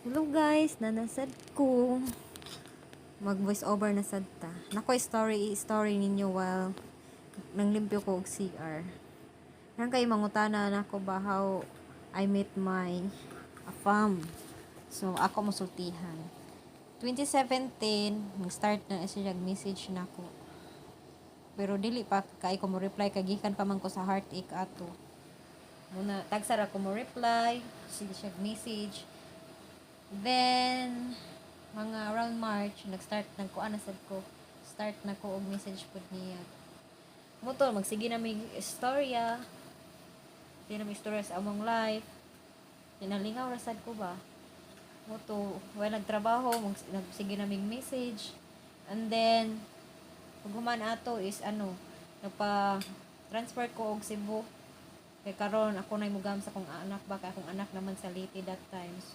Hello guys, nanasad ko. Mag voice over na sad ta. Nako story ninyo while nanglimpyo ko og CR. Nang kay mangutana nako ba how I met my fam. So ako mosultihan. 2017 nag-start na siya message nako. Pero dili pa kay ko mo reply kagikan pa man ko sa heartache ato. Muna tagsara ko mo reply, siya message. Then mga around March nag-start nagkuan na sad ko. Start na ko og message pud niya. Moto magsige na may istorya. Di na may istorya sa among life. Tinalingaw ra sad ko ba. Moto while nagtrabaho nagsige na mig message. And then pag human ato is nagpa transfer ko og Cebu. Kay karon ako na mugam sa kong anak ba kay akong anak naman sa Leyte that time. So